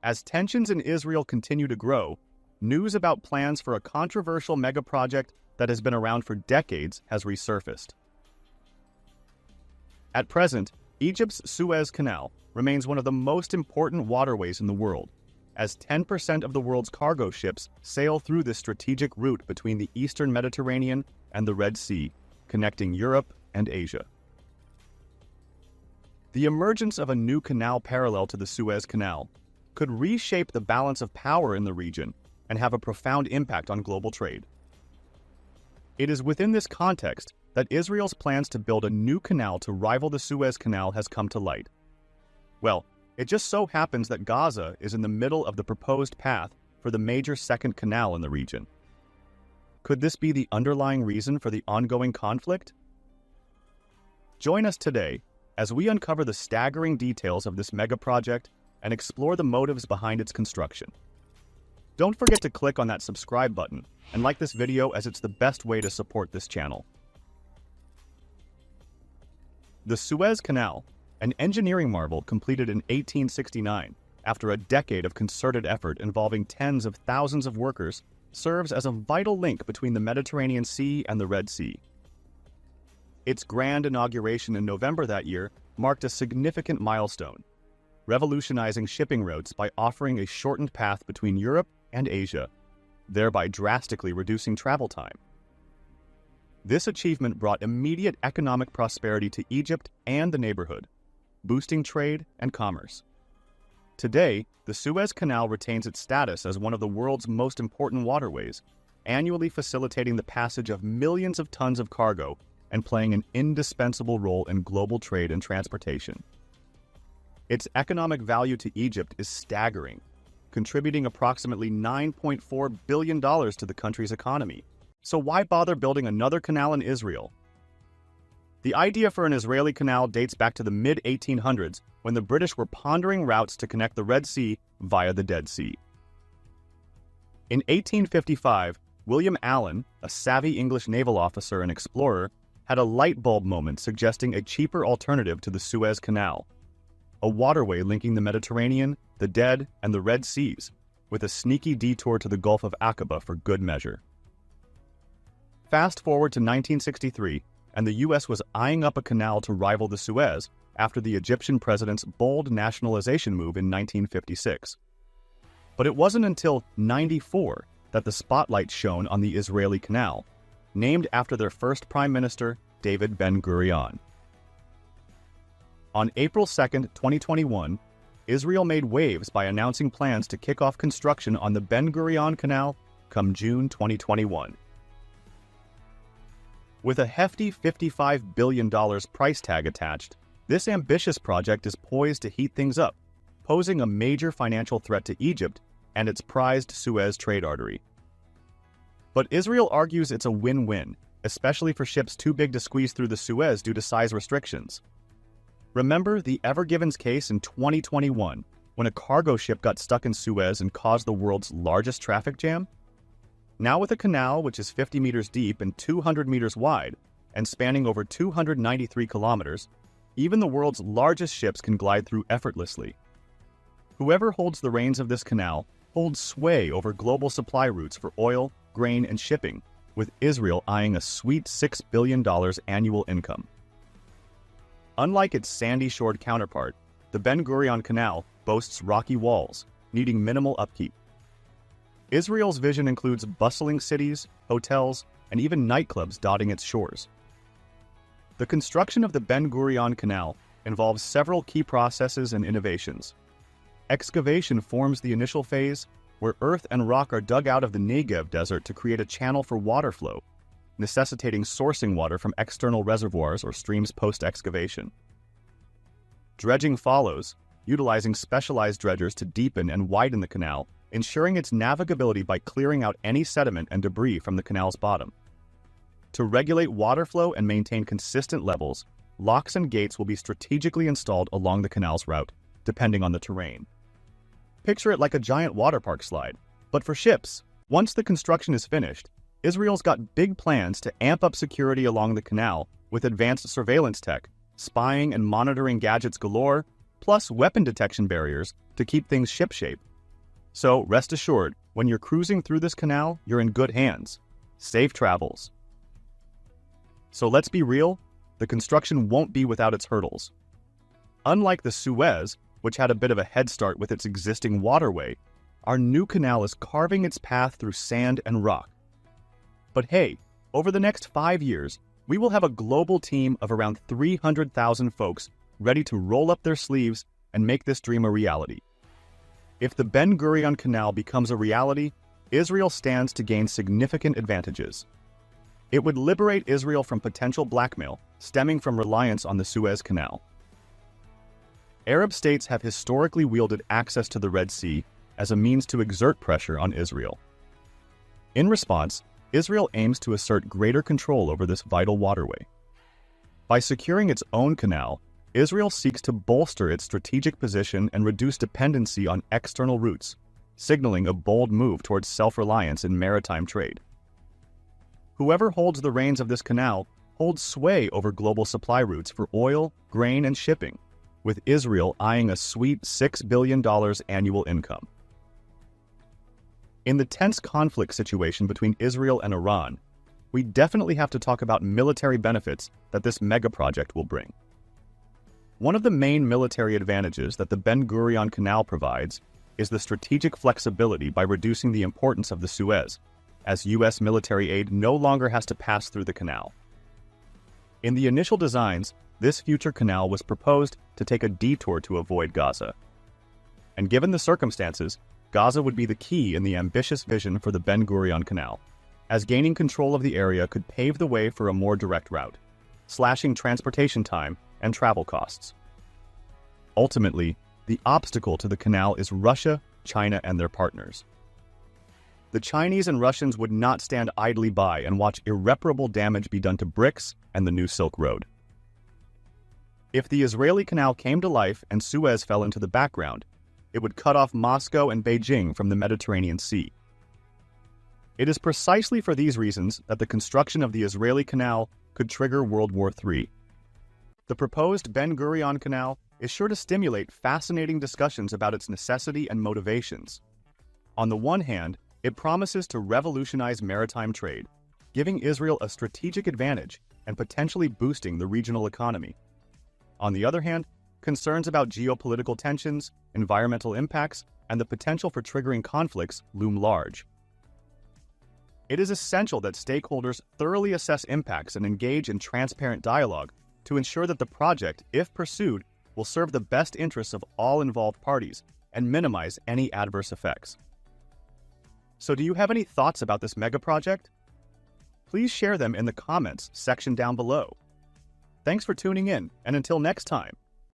As tensions in Israel continue to grow, news about plans for a controversial megaproject that has been around for decades has resurfaced. At present, Egypt's Suez Canal remains one of the most important waterways in the world, as 10% of the world's cargo ships sail through this strategic route between the eastern Mediterranean and the Red Sea, connecting Europe and Asia. The emergence of a new canal parallel to the Suez Canal could reshape the balance of power in the region and have a profound impact on global trade. It is within this context that Israel's plans to build a new canal to rival the Suez Canal has come to light. Well, it just so happens that Gaza is in the middle of the proposed path for the major second canal in the region. Could this be the underlying reason for the ongoing conflict? Join us today as we uncover the staggering details of this megaproject and explore the motives behind its construction. Don't forget to click on that subscribe button and like this video, as it's the best way to support this channel. The Suez Canal, an engineering marvel completed in 1869 after a decade of concerted effort involving tens of thousands of workers, serves as a vital link between the Mediterranean Sea and the Red Sea. Its grand inauguration in November that year marked a significant milestone, revolutionizing shipping routes by offering a shortened path between Europe and Asia, thereby drastically reducing travel time. This achievement brought immediate economic prosperity to Egypt and the neighborhood, boosting trade and commerce. Today, the Suez Canal retains its status as one of the world's most important waterways, annually facilitating the passage of millions of tons of cargo and playing an indispensable role in global trade and transportation. Its economic value to Egypt is staggering, contributing approximately $9.4 billion to the country's economy. So why bother building another canal in Israel? The idea for an Israeli canal dates back to the mid-1800s, when the British were pondering routes to connect the Red Sea via the Dead Sea. In 1855, William Allen, a savvy English naval officer and explorer, had a light bulb moment suggesting a cheaper alternative to the Suez Canal, a waterway linking the Mediterranean, the Dead, and the Red Seas, with a sneaky detour to the Gulf of Aqaba for good measure. Fast forward to 1963, and the U.S. was eyeing up a canal to rival the Suez after the Egyptian president's bold nationalization move in 1956. But it wasn't until '94 that the spotlight shone on the Israeli canal, named after their first prime minister, David Ben-Gurion. On April 2, 2021, Israel made waves by announcing plans to kick off construction on the Ben-Gurion Canal come June 2021. With a hefty $55 billion price tag attached, this ambitious project is poised to heat things up, posing a major financial threat to Egypt and its prized Suez trade artery. But Israel argues it's a win-win, especially for ships too big to squeeze through the Suez due to size restrictions. Remember the Ever Given's case in 2021, when a cargo ship got stuck in Suez and caused the world's largest traffic jam? Now with a canal which is 50 meters deep and 200 meters wide, and spanning over 293 kilometers, even the world's largest ships can glide through effortlessly. Whoever holds the reins of this canal holds sway over global supply routes for oil, grain, and shipping, with Israel eyeing a sweet $6 billion annual income. Unlike its sandy-shored counterpart, the Ben-Gurion Canal boasts rocky walls, needing minimal upkeep. Israel's vision includes bustling cities, hotels, and even nightclubs dotting its shores. The construction of the Ben-Gurion Canal involves several key processes and innovations. Excavation forms the initial phase, where earth and rock are dug out of the Negev desert to create a channel for water flow, necessitating sourcing water from external reservoirs or streams post-excavation. Dredging follows, utilizing specialized dredgers to deepen and widen the canal, ensuring its navigability by clearing out any sediment and debris from the canal's bottom. To regulate water flow and maintain consistent levels, locks and gates will be strategically installed along the canal's route, depending on the terrain. Picture it like a giant water park slide, but for ships. Once the construction is finished, Israel's got big plans to amp up security along the canal with advanced surveillance tech, spying and monitoring gadgets galore, plus weapon detection barriers to keep things shipshape So rest assured, when you're cruising through this canal, you're in good hands. Safe travels. So let's be real, the construction won't be without its hurdles. Unlike the Suez, which had a bit of a head start with its existing waterway, our new canal is carving its path through sand and rock. But hey, over the next 5 years, we will have a global team of around 300,000 folks ready to roll up their sleeves and make this dream a reality. If the Ben-Gurion Canal becomes a reality, Israel stands to gain significant advantages. It would liberate Israel from potential blackmail stemming from reliance on the Suez Canal. Arab states have historically wielded access to the Red Sea as a means to exert pressure on Israel. In response, Israel aims to assert greater control over this vital waterway. By securing its own canal, Israel seeks to bolster its strategic position and reduce dependency on external routes, signaling a bold move towards self-reliance in maritime trade. Whoever holds the reins of this canal holds sway over global supply routes for oil, grain, and shipping, with Israel eyeing a sweet $6 billion annual income. In the tense conflict situation between Israel and Iran, we definitely have to talk about military benefits that this megaproject will bring. One of the main military advantages that the Ben-Gurion Canal provides is the strategic flexibility by reducing the importance of the Suez, as U.S. military aid no longer has to pass through the canal. In the initial designs, this future canal was proposed to take a detour to avoid Gaza. And given the circumstances, Gaza would be the key in the ambitious vision for the Ben-Gurion Canal, as gaining control of the area could pave the way for a more direct route, slashing transportation time and travel costs. Ultimately, the obstacle to the canal is Russia, China, and their partners. The Chinese and Russians would not stand idly by and watch irreparable damage be done to BRICS and the new Silk Road. If the Israeli canal came to life and Suez fell into the background, it would cut off Moscow and Beijing from the Mediterranean Sea. It is precisely for these reasons that the construction of the Israeli canal could trigger World War III. The proposed Ben-Gurion Canal is sure to stimulate fascinating discussions about its necessity and motivations. On the one hand, it promises to revolutionize maritime trade, giving Israel a strategic advantage and potentially boosting the regional economy. On the other hand, concerns about geopolitical tensions, environmental impacts, and the potential for triggering conflicts loom large. It is essential that stakeholders thoroughly assess impacts and engage in transparent dialogue to ensure that the project, if pursued, will serve the best interests of all involved parties and minimize any adverse effects. So do you have any thoughts about this megaproject? Please share them in the comments section down below. Thanks for tuning in, and until next time,